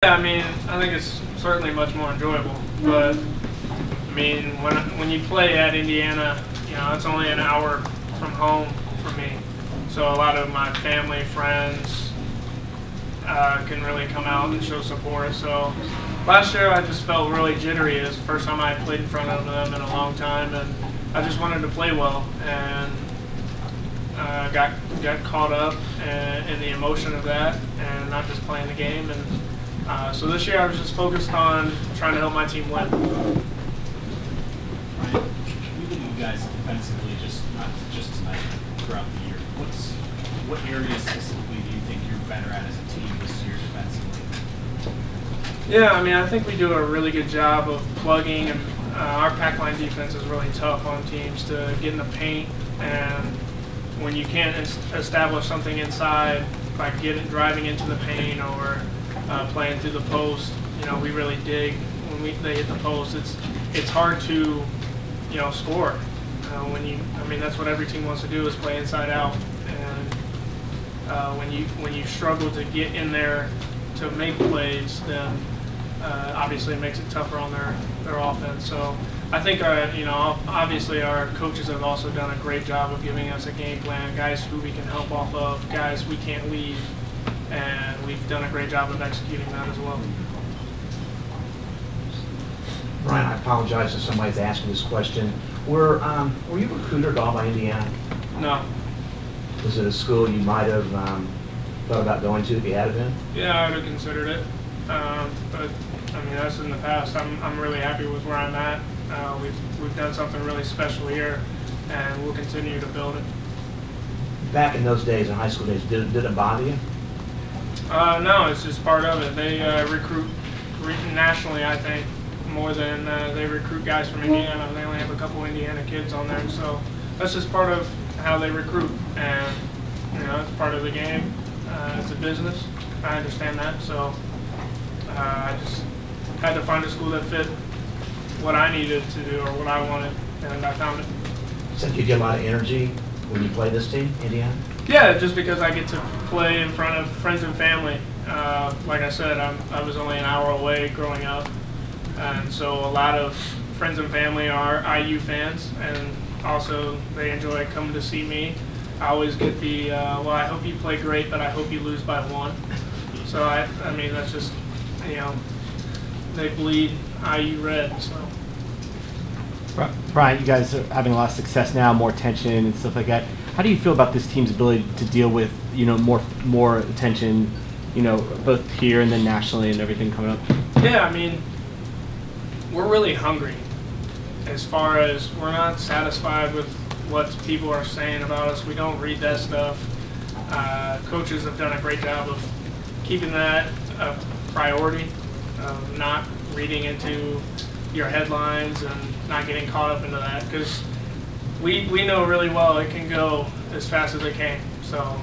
Yeah, I mean, I think it's certainly much more enjoyable. But I mean, when you play at Indiana, it's only an hour from home for me. So a lot of my family, friends can really come out and show support. So last year I just felt really jittery. It was the first time I had played in front of them in a long time, and I just wanted to play well. And got caught up in the emotion of that and not just playing the game. And so this year I was just focused on trying to help my team win. Ryan, we look at you guys defensively, not just tonight, throughout the year. What areas specifically do you think you're better at as a team this year defensively? Yeah, I mean, I think we do a really good job of plugging, and our pack line defense is really tough on teams to get in the paint, and when you can't establish something inside by driving into the paint or playing through the post, we really dig when they hit the post. It's hard to score that's what every team wants to do, is play inside out. And when you struggle to get in there to make plays, then obviously it makes it tougher on their offense. So I think obviously our coaches have also done a great job of giving us a game plan, guys who we can help off of, guys we can't leave, and we've done a great job of executing that as well. Brian, I apologize if somebody's asking this question. Were you recruited at all by Indiana? No. Was it a school you might have thought about going to if you had been? Yeah, I would have considered it. But I mean, that's in the past. I'm really happy with where I'm at. We've done something really special here, and we'll continue to build it. Back in those days, in high school days, did it bother you? No, it's just part of it. They recruit nationally, I think, more than they recruit guys from Indiana. They only have a couple Indiana kids on there, so that's just part of how they recruit, and it's part of the game. It's a business. I understand that, so I just had to find a school that fit what I needed to do or what I wanted, and I found it. So you get a lot of energy when you play this team, Indiana? Yeah, just because I get to play in front of friends and family. Like I said, I was only an hour away growing up, and so a lot of friends and family are IU fans, and also they enjoy coming to see me. I always get the, well, I hope you play great, but I hope you lose by 1. So I mean, that's just, they bleed IU red, so. Bryant, you guys are having a lot of success now, more attention and stuff like that. How do you feel about this team's ability to deal with, more attention, both here and then nationally and everything coming up? Yeah, I mean, we're really hungry. As far as we're not satisfied with what people are saying about us, we don't read that stuff. Coaches have done a great job of keeping that a priority, not reading into your headlines and not getting caught up into that, because we know really well it can go as fast as it can. So,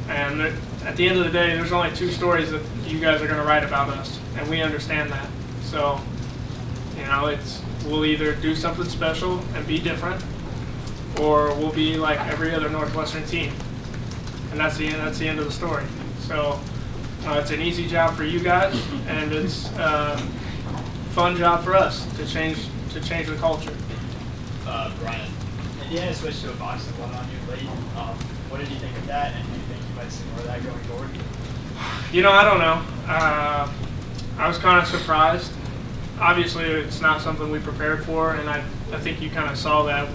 and at the end of the day, there's only 2 stories that you guys are going to write about us, and we understand that. So, we'll either do something special and be different, or we'll be like every other Northwestern team, and that's the end of the story. So it's an easy job for you guys, and it's a fun job for us to change the culture. Brian, Indiana switched to a boxing one on you late. What did you think of that, and do you think you might see more of that going forward? I don't know. I was kind of surprised. Obviously, it's not something we prepared for, and I think you kind of saw that.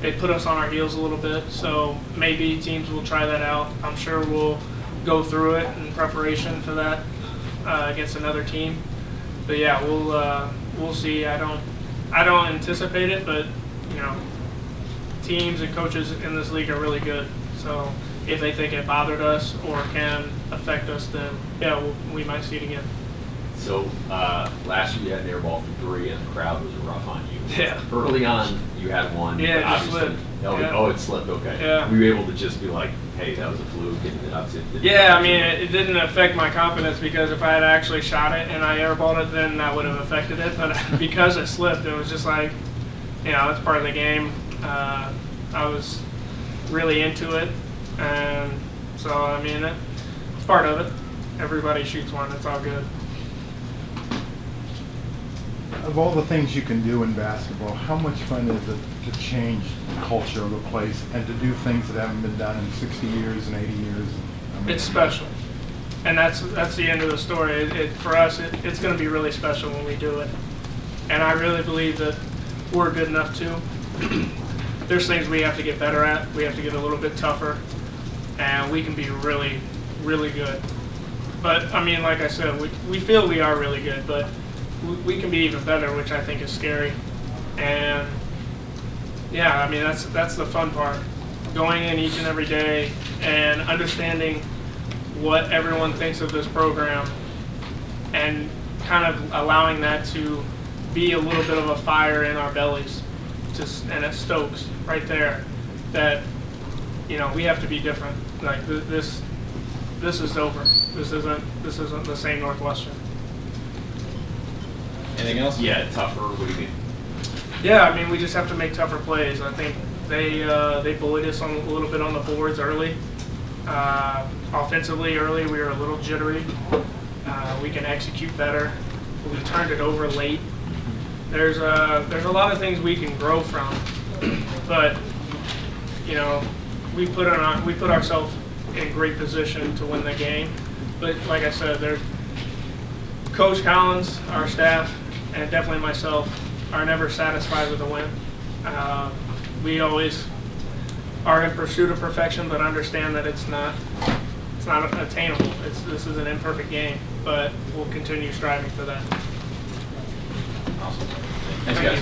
It put us on our heels a little bit, so maybe teams will try that out. I'm sure we'll go through it in preparation for that against another team. But yeah, we'll see. I don't anticipate it, but teams and coaches in this league are really good. So if they think it bothered us or can affect us, then yeah, we might see it again. So last year you had an air ball for 3, and the crowd was rough on you. Yeah. Early on, you had one. Yeah, it slipped. Oh, it slipped. Okay. Yeah. Were you able to just be like, "Hey, that was a fluke"? Yeah, I mean, it didn't affect my confidence, because if I had actually shot it and I airballed it, then that would have affected it. But because it slipped, it was just like, it's part of the game. I was really into it, and so I mean, it's part of it. Everybody shoots one. It's all good. Of all the things you can do in basketball, how much fun is it to change the culture of a place and to do things that haven't been done in 60 years and 80 years? I mean, It's special, and that's the end of the story. For us, it's going to be really special when we do it, and I really believe that we're good enough too. There's things we have to get better at. We have to get a little bit tougher, and we can be really, really good. But I mean, like I said, we feel we are really good, but we can be even better, which I think is scary. And yeah, I mean, that's the fun part. Going in each and every day and understanding what everyone thinks of this program and kind of allowing that to be a little bit of a fire in our bellies. And it stokes right there that, you know, we have to be different. Like this is over. This isn't the same Northwestern. Anything else? Yeah, tougher. What do you mean? Yeah, I mean, we just have to make tougher plays. I think they bullied us a little bit on the boards early. Offensively early, we were a little jittery. We can execute better. We turned it over late. There's a lot of things we can grow from, but you know, we put ourselves in great position to win the game. But like I said, there's Coach Collins, our staff, and definitely myself are never satisfied with a win. We always are in pursuit of perfection, but understand that it's not attainable. This is an imperfect game, but we'll continue striving for that. Awesome. Thanks, guys.